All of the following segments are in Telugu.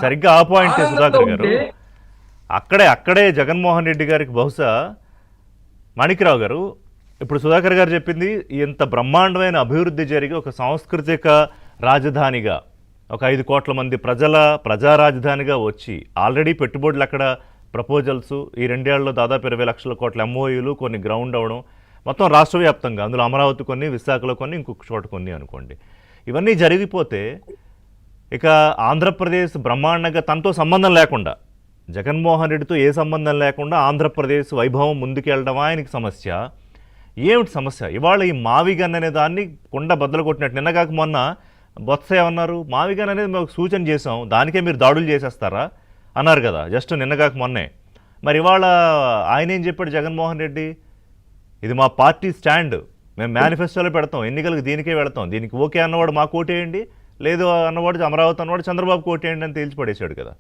సరిగ్గా ఆ పాయింట్ సుధాకర్ గారు. అక్కడే జగన్మోహన్ రెడ్డి గారికి బహుశా మాణిక్యరావు గారు, ఇప్పుడు సుధాకర్ గారు చెప్పింది ఇంత బ్రహ్మాండమైన అభివృద్ధి జరిగి ఒక సాంస్కృతిక రాజధానిగా, ఒక 5 కోట్ల మంది ప్రజా రాజధానిగా వచ్చి ఆల్రెడీ పెట్టుబడులు అక్కడ ప్రపోజల్స్ ఈ 2 ఏళ్లలో దాదాపు 20 లక్షల కోట్ల ఎంఓయూలు, కొన్ని గ్రౌండ్ అవ్వడం, మొత్తం రాష్ట్ర వ్యాప్తంగా, అందులో అమరావతి కొన్ని, విశాఖలో కొన్ని, ఇంకొక చోట కొన్ని అనుకోండి. ఇవన్నీ జరిగిపోతే ఇక ఆంధ్రప్రదేశ్ బ్రహ్మాండంగా తనతో సంబంధం లేకుండా, జగన్మోహన్ రెడ్డితో ఏ సంబంధం లేకుండా ఆంధ్రప్రదేశ్ వైభవం ముందుకెళ్ళడం ఆయనకి సమస్య. ఏమిటి సమస్య? ఇవాళ ఈ మావిగన్ అనే దాన్ని కొండ బద్దలు కొట్టినట్టు, నిన్నగాక మొన్న బొత్స ఏమన్నారు, మావిగన్ అనేది మేము సూచన చేసాం, దానికే మీరు దాడులు చేసేస్తారా అన్నారు కదా, జస్ట్ నిన్నగాక మొన్నే. మరి ఇవాళ ఆయన ఏం చెప్పాడు జగన్మోహన్ రెడ్డి, ఇది మా పార్టీ స్టాండ్, మేము మేనిఫెస్టోలో పెడతాం, ఎన్నికలకు దీనికే వెళతాం, దీనికి ఓకే అన్నవాడు మాకు ఓటేయండి, లేదు అన్నవాడు అమరావతి అన్నవాడు చంద్రబాబుకు ఓటేయండి అని తేల్చి పడేశాడు కదా.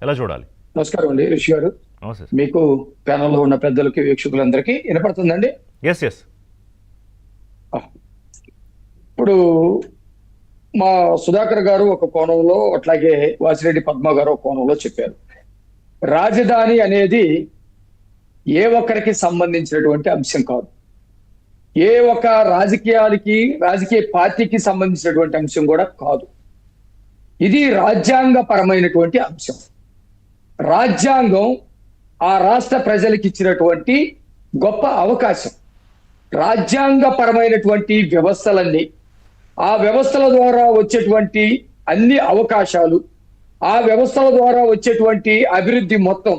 ఎలా చూడాలి? నమస్కారం అండి రిషి గారు. మీకు ప్యానల్లో ఉన్న పెద్దలకి, వీక్షకులందరికీ వినపడుతుందండి? Yes yes. ఇప్పుడు మా సుధాకర్ గారు ఒక కోణంలో, అట్లాగే వాసిరెడ్డి పద్మ గారు ఒక కోణంలో చెప్పారు. రాజధాని అనేది ఏ ఒక్కరికి సంబంధించినటువంటి అంశం కాదు, ఏ ఒక్క రాజకీయ పార్టీకి సంబంధించినటువంటి అంశం కూడా కాదు. ఇది రాజ్యాంగపరమైనటువంటి అంశం. రాజ్యాంగం ఆ రాష్ట్ర ప్రజలకు ఇచ్చినటువంటి గొప్ప అవకాశం. రాజ్యాంగపరమైనటువంటి వ్యవస్థలన్నీ, ఆ వ్యవస్థల ద్వారా వచ్చేటువంటి అన్ని అవకాశాలు, ఆ వ్యవస్థల ద్వారా వచ్చేటువంటి అభివృద్ధి మొత్తం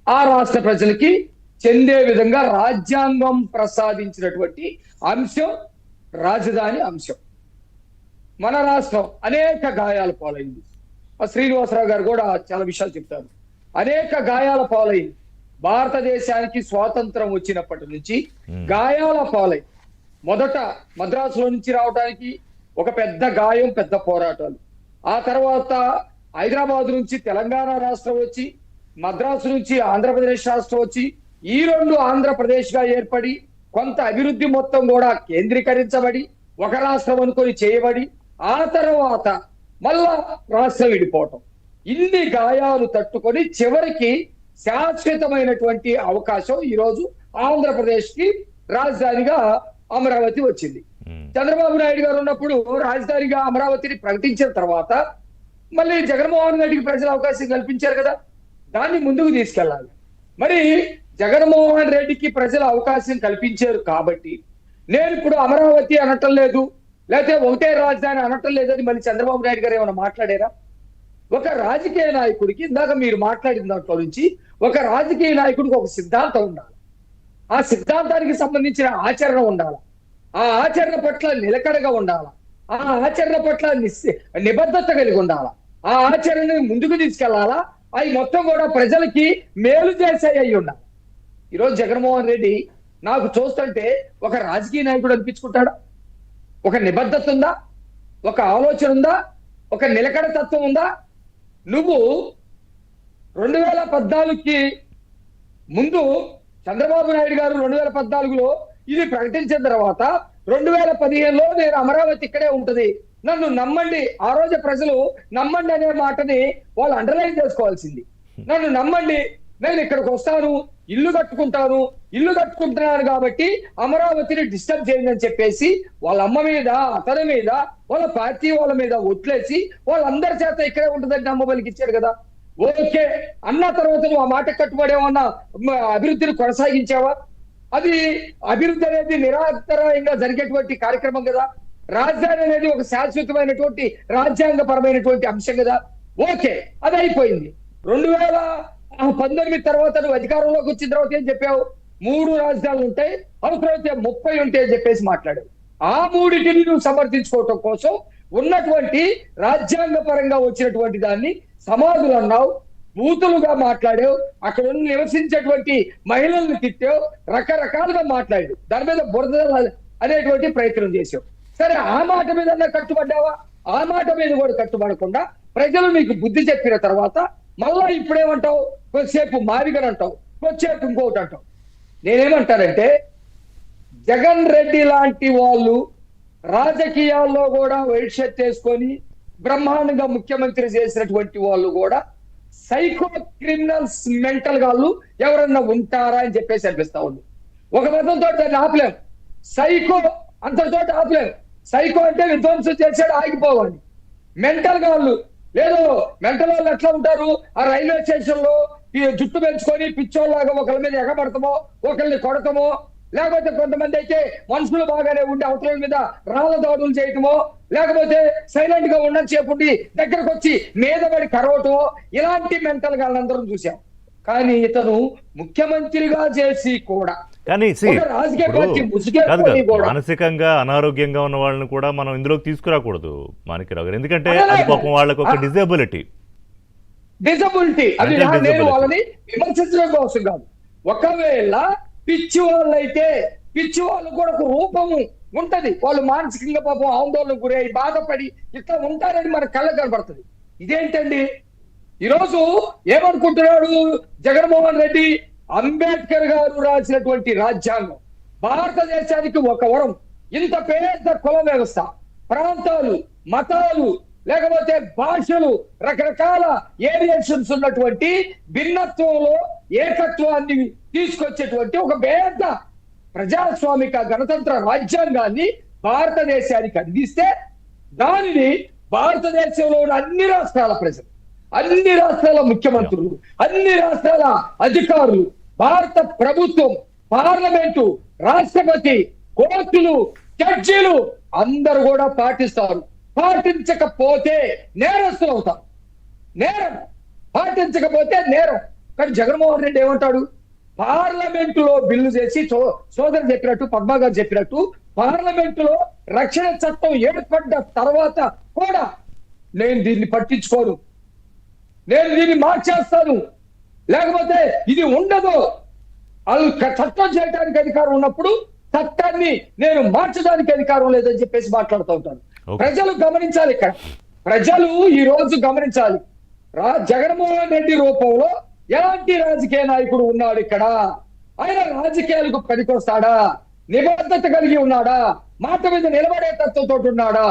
ఆ రాష్ట్ర ప్రజలకి చెందే విధంగా రాజ్యాంగం ప్రసాదించినటువంటి అంశం రాజధాని అంశం. మన రాష్ట్రం అనేక గాయాల పాలైంది. శ్రీనివాసరావు గారు కూడా చాలా విషయాలు చెప్తారు. అనేక గాయాల పాలైంది. భారతదేశానికి స్వాతంత్రం వచ్చినప్పటి నుంచి గాయాల పాలై, మొదట మద్రాసులో నుంచి రావడానికి ఒక పెద్ద గాయం, పెద్ద పోరాటాలు. ఆ తర్వాత హైదరాబాద్ నుంచి తెలంగాణ రాష్ట్రం వచ్చి, మద్రాసు నుంచి ఆంధ్రప్రదేశ్ రాష్ట్రం వచ్చి, ఈ 2 ఆంధ్రప్రదేశ్ గా ఏర్పడి, కొంత అభివృద్ధి మొత్తం కూడా కేంద్రీకరించబడి, ఒక రాష్ట్రం అనుకొని చేయబడి, ఆ తర్వాత మళ్ళా రాష్ట్రం విడిపోవటం. ఇన్ని గాయాలు తట్టుకొని చివరికి శాశ్వతమైనటువంటి అవకాశం ఈరోజు ఆంధ్రప్రదేశ్ కి రాజధానిగా అమరావతి వచ్చింది. చంద్రబాబు నాయుడు గారు ఉన్నప్పుడు రాజధానిగా అమరావతిని ప్రకటించిన తర్వాత మళ్ళీ జగన్మోహన్ రెడ్డికి ప్రజలు అవకాశం కల్పించారు కదా, దాన్ని ముందుకు తీసుకెళ్ళాలి. మరి జగన్మోహన్ రెడ్డికి ప్రజలు అవకాశం కల్పించారు కాబట్టి నేను ఇప్పుడు అమరావతి అనటం లేదు, లేకపోతే ఒకటే రాజధాని అనటం లేదని మళ్ళీ చంద్రబాబు నాయుడు గారు ఏమైనా మాట్లాడారా? ఒక రాజకీయ నాయకుడికి, ఇందాక మీరు మాట్లాడిన దాంట్లో నుంచి, ఒక రాజకీయ నాయకుడికి ఒక సిద్ధాంతం ఉండాలి. ఆ సిద్ధాంతానికి సంబంధించిన ఆచరణ ఉండాలి. ఆ ఆచరణ పట్ల నిలకడగా ఉండాలి. ఆ ఆచరణ పట్ల నిబద్ధత కలిగి ఉండాలా. ఆ ఆచరణని ముందుకు తీసుకెళ్లాలా. అవి మొత్తం కూడా ప్రజలకి మేలు చేసే అయి ఉండాలి. ఈరోజు జగన్మోహన్ రెడ్డి నాకు చూస్తుంటే ఒక రాజకీయ నాయకుడు అనిపించుకుంటాడా? ఒక నిబద్ధత ఉందా? ఒక ఆలోచన ఉందా? ఒక నిలకడ తత్వం ఉందా? నువ్వు 2014కి ముందు చంద్రబాబు నాయుడు గారు 2014లో ఇది ప్రకటించిన తర్వాత 2015లో నేను అమరావతి ఇక్కడే ఉంటది, నన్ను నమ్మండి, ఆ రోజు ప్రజలు నమ్మండి అనే మాటని వాళ్ళు అండర్లైన్ చేసుకోవాల్సింది. నన్ను నమ్మండి, నేను ఇక్కడికి వస్తాను, ఇల్లు కట్టుకుంటున్నాను కాబట్టి అమరావతిని డిస్టర్బ్ చేయండి అని చెప్పేసి వాళ్ళ అమ్మ మీద, అతని మీద, వాళ్ళ పార్టీ వాళ్ళ మీద ఒట్లేసి వాళ్ళందరి చేత ఇక్కడే ఉంటుందని నమ్మబలికి ఇచ్చాడు కదా. ఓకే అన్న తర్వాత నువ్వు ఆ మాట కట్టుబడేమన్నా అభివృద్ధిని కొనసాగించావా? అది అభివృద్ధి అనేది నిరంతరంగా జరిగేటువంటి కార్యక్రమం కదా. రాజధాని అనేది ఒక శాశ్వతమైనటువంటి రాజ్యాంగపరమైనటువంటి అంశం కదా. ఓకే, అది అయిపోయింది. 2019 తర్వాత నువ్వు అధికారంలోకి వచ్చిన తర్వాత ఏం చెప్పావు? 3 రాజధానులు ఉంటాయి, అవసరమైతే 30 ఉంటాయి అని చెప్పేసి మాట్లాడావు. ఆ 3టిని నువ్వు సమర్థించుకోవటం కోసం ఉన్నటువంటి రాజ్యాంగ పరంగా వచ్చినటువంటి దాన్ని సమాధులు అన్నావు, బూతులుగా మాట్లాడావు, అక్కడ నివసించేటువంటి మహిళల్ని తిట్టావు, రకరకాలుగా మాట్లాడావు, దాని మీద బురద అనేటువంటి ప్రయత్నం చేసావు. సరే, ఆ మాట మీద కట్టుబడ్డావా? ఆ మాట మీద కూడా కట్టుబడకుండా ప్రజలు నీకు బుద్ధి చెప్పిన తర్వాత మళ్ళా ఇప్పుడేమంటావు? కొద్దిసేపు మారిగని అంటావు, కొద్దిసేపు ఇంకోటి అంటావు. నేనేమంటానంటే, జగన్ రెడ్డి లాంటి వాళ్ళు రాజకీయాల్లో కూడా వైట్ షర్ట్ వేసుకొని బ్రహ్మాండంగా ముఖ్యమంత్రి చేసినటువంటి వాళ్ళు కూడా సైకో క్రిమినల్స్ మెంటల్ గాళ్ళు ఎవరన్నా ఉంటారా అని చెప్పేసి అనిపిస్తా ఉంది. ఒక మతంతో దాన్ని ఆపలేం, సైకో అంతటితో ఆపలేం. సైకో అంటే విధ్వంసం చేసాడు ఆగిపోవాలి. మెంటల్ గాళ్ళు లేదు, మెంటల్ వాళ్ళు ఎట్లా ఉంటారు, ఆ రైల్వే స్టేషన్ లో ఈ జుట్టు పెంచుకొని పిచ్చోళ్ళలాగా ఒకళ్ళ మీద ఎగబడతామో ఒకళ్ళని కొడతామో, లేకపోతే కొంతమంది అయితే మనుషులు బాగానే ఉండి అవతల మీద రాళ్ళ దాడులు చేయటమో, లేకపోతే సైలెంట్ గా ఉండని చెప్పుండి దగ్గరకు వచ్చి మీద పడి కరవటమో, ఇలాంటి మెంటల్ గాళ్ళందరం చూసాం. కానీ ఇతను ముఖ్యమంత్రిగా చేసి కూడా కానీ ఒక రాజకీయ పార్టీ ముసుగేసుకొని కూడా మానసికంగా అనారోగ్యంగా ఉన్న వాళ్ళని కూడా మనం ఇందులోకి తీసుకురాకూడదు మాణిక్యరావు గారు, ఎందుకంటే అది పాపం వాళ్ళకి ఒక డిజేబిలిటీ. అది నేను వాళ్ళని విమర్శించడం కోసం కాదు. ఒకవేళ పిచ్చి వాళ్ళైతే పిచ్చి వాళ్ళు కూడా ఒక రూపము ఉంటది, వాళ్ళు మానసికంగా పాపం ఆందోళనకు గురై బాధపడి ఇట్లా ఉంటారని మన కళ్ళ కనబడుతుంది. ఇదేంటండి ఈరోజు ఏమనుకుంటున్నాడు జగన్మోహన్ రెడ్డి? అంబేద్కర్ గారు రాసినటువంటి రాజ్యాంగం భారతదేశానికి ఒక వరం. ఇంత పెద్ద కుల వ్యవస్థ, ప్రాంతాలు, మతాలు, లేకపోతే భాషలు, రకరకాల ఏరియేషన్స్ ఉన్నటువంటి భిన్నత్వంలో ఏకత్వాన్ని తీసుకొచ్చేటువంటి ఒక పెద్ద ప్రజాస్వామిక గణతంత్ర రాజ్యాంగాన్ని భారతదేశానికి అందిస్తే దానిని భారతదేశంలో ఉన్న అన్ని రాష్ట్రాల ప్రజలు, అన్ని రాష్ట్రాల ముఖ్యమంత్రులు, అన్ని రాష్ట్రాల అధికారులు, భారత ప్రభుత్వం, పార్లమెంటు, రాష్ట్రపతి, కోర్టులు, జడ్జీలు అందరూ కూడా పాటిస్తారు. పాటించకపోతే నేరస్తులు అవుతారు. నేరం పాటించకపోతే నేరం. కానీ జగన్మోహన్ రెడ్డి ఏమంటాడు? పార్లమెంటులో బిల్లు చేసి సోదరు చెప్పినట్టు, పద్మా గారు చెప్పినట్టు, పార్లమెంటులో రక్షణ చట్టం ఏర్పడ్డ తర్వాత కూడా నేను దీన్ని పట్టించుకోను, నేను దీన్ని మార్చేస్తాను, లేకపోతే ఇది ఉండదు, వాళ్ళు చట్టం చేయడానికి అధికారం ఉన్నప్పుడు చట్టాన్ని నేను మార్చడానికి అధికారం లేదని చెప్పేసి మాట్లాడుతూ ఉంటాను. ప్రజలు గమనించాలి. ఇక్కడ ప్రజలు ఈ రోజు గమనించాలి, జగన్మోహన్ రెడ్డి రూపంలో ఎలాంటి రాజకీయ నాయకుడు ఉన్నాడు ఇక్కడ? ఆయన రాజకీయాలకు పనికొస్తాడా? నిబద్ధత కలిగి ఉన్నాడా? మాట మీద నిలబడే తత్వంతో ఉన్నాడా?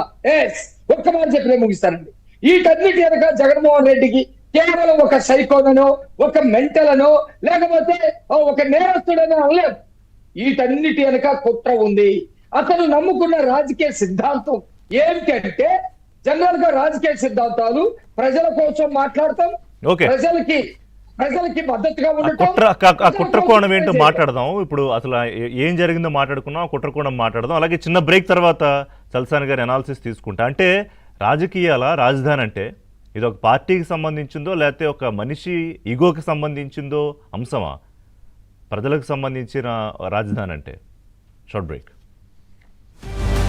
ఒక్క మాట చెప్పి ముగిస్తానండి. వీటన్నిటి వెనక జగన్మోహన్ రెడ్డికి కేవలం ఒక సైకోనో, ఒక మెంటలనో, లేకపోతే ఒక నేరస్తుడనో అనలేదు. వీటన్నిటి వెనక కుట్ర ఉంది. అతను నమ్ముకున్న రాజకీయ సిద్ధాంతం ఏమిటంటే, జనరల్ గా రాజకీయ సిద్ధాంతాలు ప్రజల కోసం మాట్లాడతాం, ప్రజలకి మద్దతుగా ఉండటం. కుట్ర కోణం ఏంటో మాట్లాడదాం. ఇప్పుడు అసలు ఏం జరిగిందో మాట్లాడుకున్నాం, కుట్ర కోణం మాట్లాడదాం. అలాగే చిన్న బ్రేక్ తర్వాత చల్సాని గారి అనాలిసిస్ తీసుకుంటా. అంటే రాజకీయాల రాజధాని అంటే ఇది ఒక పార్టీకి సంబంధించిందో లేకపోతే ఒక మనిషి ఈగోకి సంబంధించిందో అంశమా? ప్రజలకు సంబంధించిన రాజధాని అంటే? Short break.